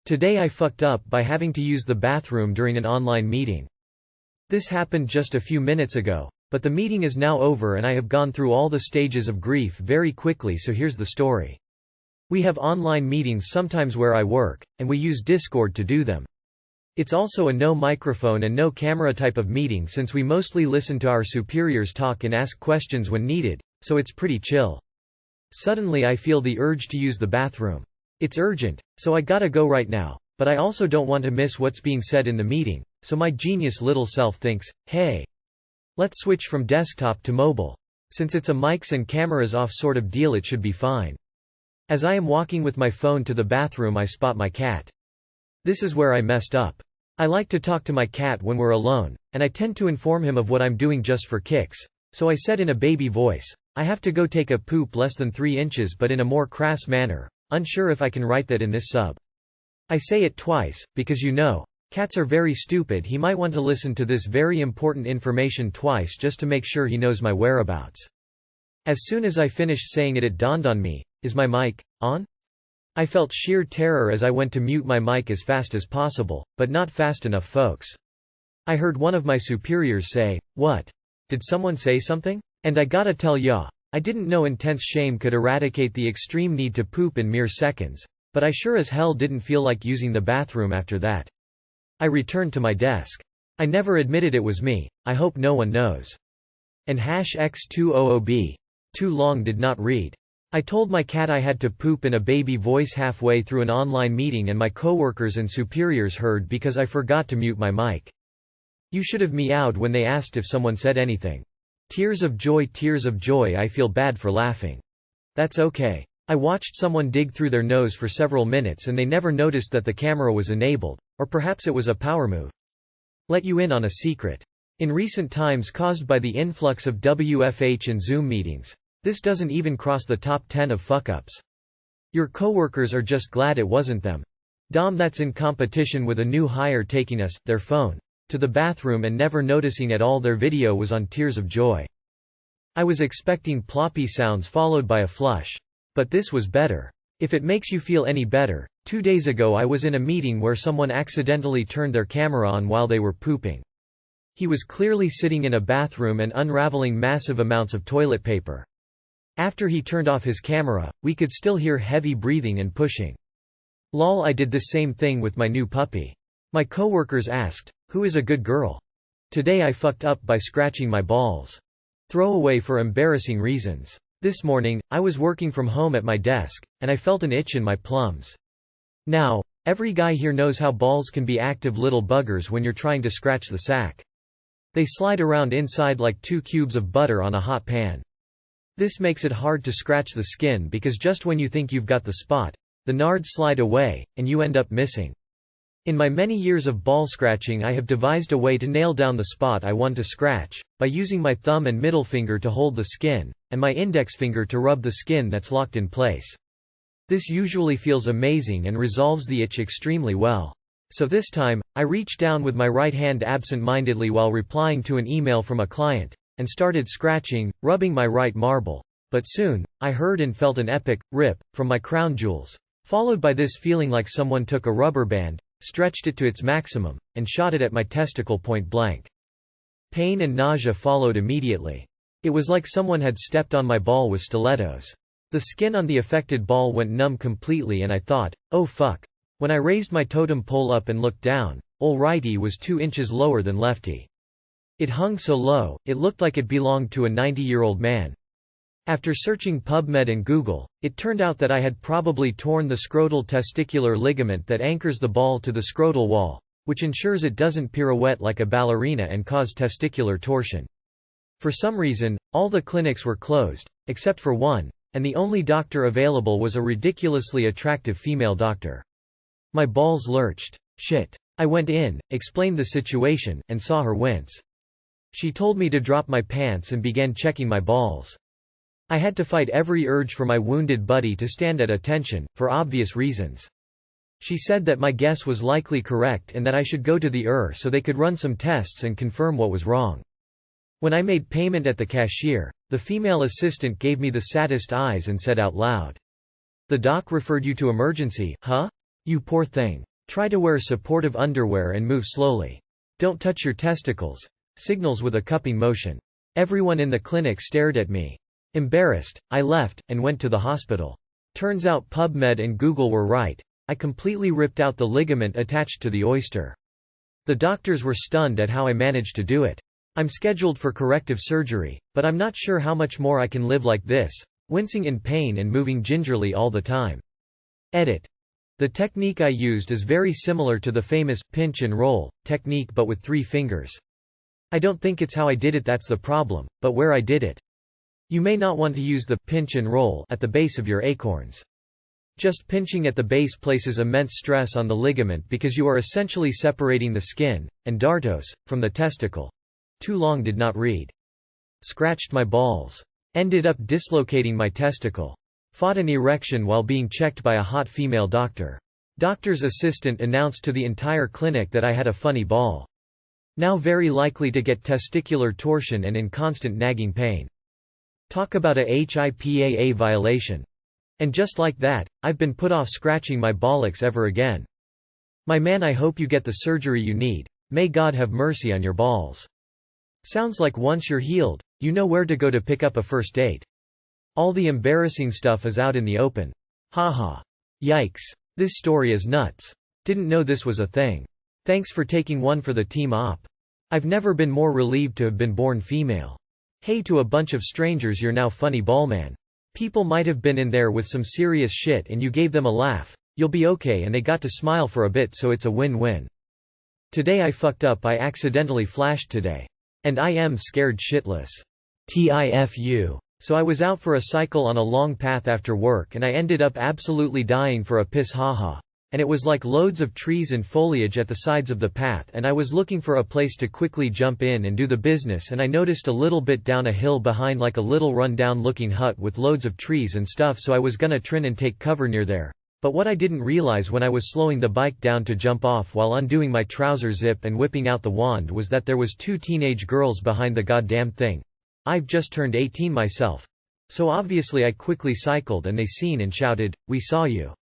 Today I fucked up by having to use the bathroom during an online meeting. This happened just a few minutes ago, but the meeting is now over and I have gone through all the stages of grief very quickly, so here's the story. We have online meetings sometimes where I work, and we use Discord to do them. It's also a no microphone and no camera type of meeting since we mostly listen to our superiors talk and ask questions when needed, so it's pretty chill. Suddenly I feel the urge to use the bathroom. It's urgent, so I gotta go right now, but I also don't want to miss what's being said in the meeting, so my genius little self thinks, hey, let's switch from desktop to mobile. Since it's a mics and cameras off sort of deal, it should be fine. As I am walking with my phone to the bathroom, I spot my cat. This is where I messed up. I like to talk to my cat when we're alone, and I tend to inform him of what I'm doing just for kicks, so I said in a baby voice, I have to go take a poop less than 3 inches, but in a more crass manner, unsure if I can write that in this sub. I say it twice, because cats are very stupid. He might want to listen to this very important information twice just to make sure he knows my whereabouts. As soon as I finished saying it, it dawned on me, is my mic on? I felt sheer terror as I went to mute my mic as fast as possible, but not fast enough, folks. I heard one of my superiors say, "What? Did someone say something?" And I gotta tell ya, I didn't know intense shame could eradicate the extreme need to poop in mere seconds, but I sure as hell didn't feel like using the bathroom after that. I returned to my desk. I never admitted it was me, I hope no one knows. And #X200B. Too long did not read. I told my cat I had to poop in a baby voice halfway through an online meeting, and my coworkers and superiors heard because I forgot to mute my mic. You should have meowed when they asked if someone said anything. Tears of joy, I feel bad for laughing. That's okay. I watched someone dig through their nose for several minutes and they never noticed that the camera was enabled, or perhaps it was a power move. Let you in on a secret. In recent times, caused by the influx of WFH and Zoom meetings, this doesn't even cross the top 10 of fuck-ups. Your coworkers are just glad it wasn't them. That's in competition with a new hire taking their phone, to the bathroom and never noticing at all their video was on tears of joy. I was expecting ploppy sounds followed by a flush. But this was better. If it makes you feel any better, 2 days ago I was in a meeting where someone accidentally turned their camera on while they were pooping. He was clearly sitting in a bathroom and unraveling massive amounts of toilet paper. After he turned off his camera, we could still hear heavy breathing and pushing. Lol, I did this same thing with my new puppy. My coworkers asked, "Who is a good girl?" Today I fucked up by scratching my balls. Throwaway for embarrassing reasons. This morning, I was working from home at my desk, and I felt an itch in my plums. Now, every guy here knows how balls can be active little buggers when you're trying to scratch the sack. They slide around inside like 2 cubes of butter on a hot pan. This makes it hard to scratch the skin because just when you think you've got the spot, the nards slide away, and you end up missing. In my many years of ball scratching, I have devised a way to nail down the spot I want to scratch, by using my thumb and middle finger to hold the skin, and my index finger to rub the skin that's locked in place. This usually feels amazing and resolves the itch extremely well. So this time, I reached down with my right hand absent-mindedly while replying to an email from a client, and started scratching, rubbing my right marble. But soon, I heard and felt an epic rip from my crown jewels, followed by this feeling like someone took a rubber band, stretched it to its maximum, and shot it at my testicle point blank. Pain and nausea followed immediately. It was like someone had stepped on my ball with stilettos. The skin on the affected ball went numb completely and I thought, oh fuck. When I raised my totem pole up and looked down, ol' righty was 2 inches lower than lefty. It hung so low, it looked like it belonged to a 90-year-old man. After searching PubMed and Google, it turned out that I had probably torn the scrotal testicular ligament that anchors the ball to the scrotal wall, which ensures it doesn't pirouette like a ballerina and cause testicular torsion. For some reason, all the clinics were closed, except for one, and the only doctor available was a ridiculously attractive female doctor. My balls lurched. Shit. I went in, explained the situation, and saw her wince. She told me to drop my pants and began checking my balls. I had to fight every urge for my wounded buddy to stand at attention, for obvious reasons. She said that my guess was likely correct and that I should go to the so they could run some tests and confirm what was wrong. When I made payment at the cashier, the female assistant gave me the saddest eyes and said out loud, "The doc referred you to emergency, huh? You poor thing. Try to wear supportive underwear and move slowly. Don't touch your testicles. Signals with a cupping motion. Everyone in the clinic stared at me. Embarrassed, I left, and went to the hospital. Turns out PubMed and Google were right. I completely ripped out the ligament attached to the oyster. The doctors were stunned at how I managed to do it. I'm scheduled for corrective surgery, but I'm not sure how much more I can live like this, wincing in pain and moving gingerly all the time. Edit. The technique I used is very similar to the famous pinch and roll technique but with 3 fingers. I don't think it's how I did it that's the problem, but where I did it. You may not want to use the pinch and roll at the base of your acorns. Just pinching at the base places immense stress on the ligament because you are essentially separating the skin, and dartos, from the testicle. Too long did not read. Scratched my balls. Ended up dislocating my testicle. Fought an erection while being checked by a hot female doctor. Doctor's assistant announced to the entire clinic that I had a funny ball. Now very likely to get testicular torsion and in constant nagging pain. Talk about a HIPAA violation. And just like that, I've been put off scratching my bollocks ever again. My man, I hope you get the surgery you need. May God have mercy on your balls. Sounds like once you're healed, you know where to go to pick up a first date. All the embarrassing stuff is out in the open. Haha. Yikes. This story is nuts. Didn't know this was a thing. Thanks for taking one for the team op. I've never been more relieved to have been born female. Hey to a bunch of strangers, you're now funny ballman. People might have been in there with some serious shit and you gave them a laugh. You'll be okay and they got to smile for a bit, so it's a win-win. Today I fucked up, I accidentally flashed today. And I am scared shitless. TIFU. So I was out for a cycle on a long path after work and I ended up absolutely dying for a piss, haha. And it was like loads of trees and foliage at the sides of the path and I was looking for a place to quickly jump in and do the business, and I noticed a little bit down a hill behind like a little run-down looking hut with loads of trees and stuff, so I was gonna turn and take cover near there. But what I didn't realize when I was slowing the bike down to jump off while undoing my trouser zip and whipping out the wand was that there was 2 teenage girls behind the goddamn thing. I've just turned 18 myself. So obviously I quickly cycled and they seen and shouted, "We saw you.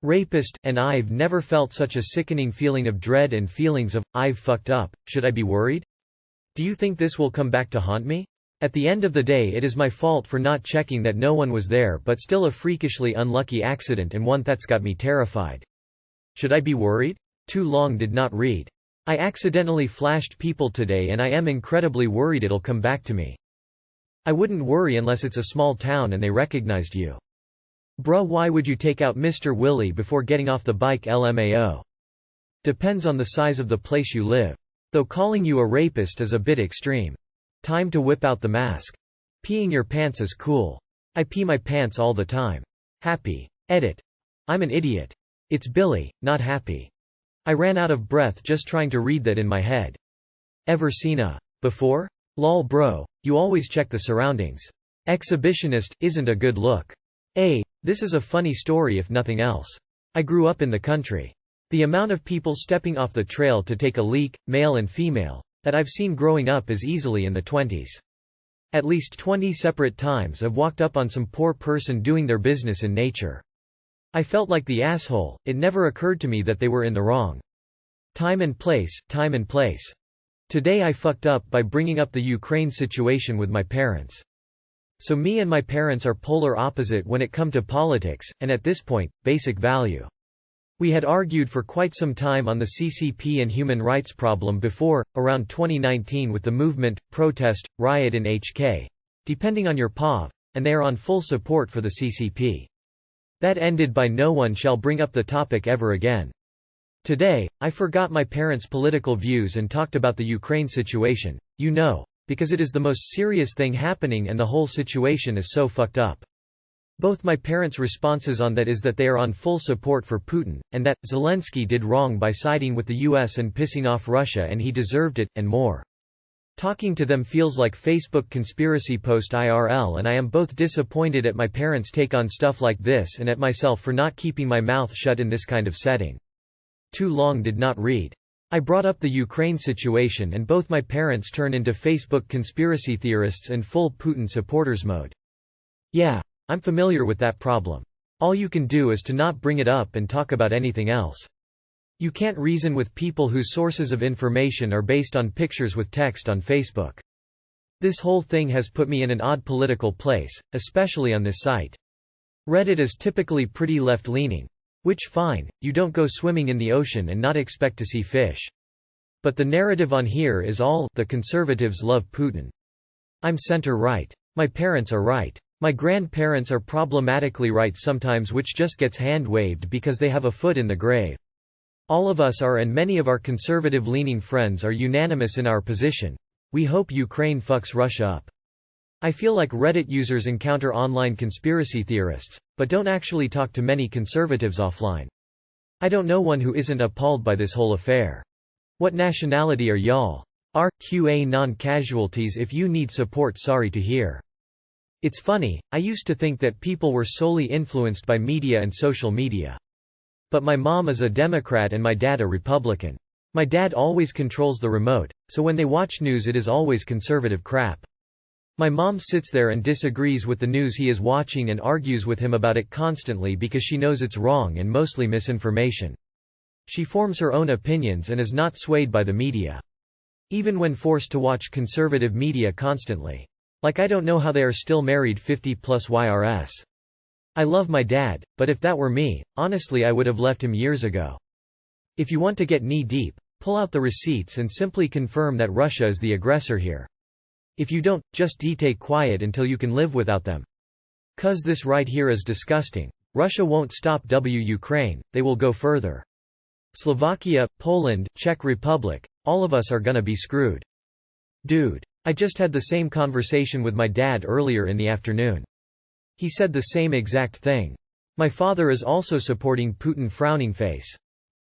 Rapist," and I've never felt such a sickening feeling of dread and feelings of, I've fucked up, should I be worried? Do you think this will come back to haunt me? At the end of the day it is my fault for not checking that no one was there, but still a freakishly unlucky accident and one that's got me terrified. Should I be worried? Too long did not read. I accidentally flashed people today and I am incredibly worried it'll come back to me. I wouldn't worry unless it's a small town and they recognized you. Bruh, why would you take out Mr. Willie before getting off the bike? LMAO. Depends on the size of the place you live. Though calling you a rapist is a bit extreme. Time to whip out the mask. Peeing your pants is cool. I pee my pants all the time. Happy. Edit. I'm an idiot. It's Billy, not happy. I ran out of breath just trying to read that in my head. Ever seen a before? Lol bro, you always check the surroundings. Exhibitionist isn't a good look. This is a funny story if nothing else. I grew up in the country. The amount of people stepping off the trail to take a leak, male and female, that I've seen growing up is easily in the 20s. At least 20 separate times I've walked up on some poor person doing their business in nature. I felt like the asshole, it never occurred to me that they were in the wrong. Time and place, time and place. Today I fucked up by bringing up the Ukraine situation with my parents. So me and my parents are polar opposite when it come to politics, and at this point, basic value. We had argued for quite some time on the CCP and human rights problem before, around 2019 with the movement, protest, riot in HK. Depending on your POV, and they are on full support for the CCP. That ended by no one shall bring up the topic ever again. Today, I forgot my parents' political views and talked about the Ukraine situation, because it is the most serious thing happening and the whole situation is so fucked up. Both my parents' responses on that is that they are on full support for Putin, and that Zelensky did wrong by siding with the US and pissing off Russia and he deserved it, and more. Talking to them feels like Facebook conspiracy post IRL, and I am both disappointed at my parents' take on stuff like this and at myself for not keeping my mouth shut in this kind of setting. Too long did not read. I brought up the Ukraine situation and both my parents turned into Facebook conspiracy theorists and full Putin supporters mode. Yeah, I'm familiar with that problem. All you can do is to not bring it up and talk about anything else. You can't reason with people whose sources of information are based on pictures with text on Facebook. This whole thing has put me in an odd political place, especially on this site. Reddit is typically pretty left-leaning. Which fine, you don't go swimming in the ocean and not expect to see fish. But the narrative on here is all the conservatives love Putin. I'm center-right. My parents are right. My grandparents are problematically right sometimes, which just gets hand-waved because they have a foot in the grave. All of us are, and many of our conservative-leaning friends are unanimous in our position. We hope Ukraine fucks Russia up. I feel like Reddit users encounter online conspiracy theorists, but don't actually talk to many conservatives offline. I don't know one who isn't appalled by this whole affair. What nationality are y'all? RQA non-casualties. If you need support, sorry to hear. It's funny, I used to think that people were solely influenced by media and social media. But my mom is a Democrat and my dad a Republican. My dad always controls the remote, so when they watch news it is always conservative crap. My mom sits there and disagrees with the news he is watching and argues with him about it constantly because she knows it's wrong and mostly misinformation. She forms her own opinions and is not swayed by the media. Even when forced to watch conservative media constantly. Like, I don't know how they are still married 50+ YRS. I love my dad, but if that were me, honestly I would have left him years ago. If you want to get knee-deep, pull out the receipts and simply confirm that Russia is the aggressor here. If you don't, just stay quiet until you can live without them. 'Cause this right here is disgusting. Russia won't stop Ukraine, they will go further. Slovakia, Poland, Czech Republic, all of us are gonna be screwed. Dude. I just had the same conversation with my dad earlier in the afternoon. He said the same exact thing. My father is also supporting Putin frowning face.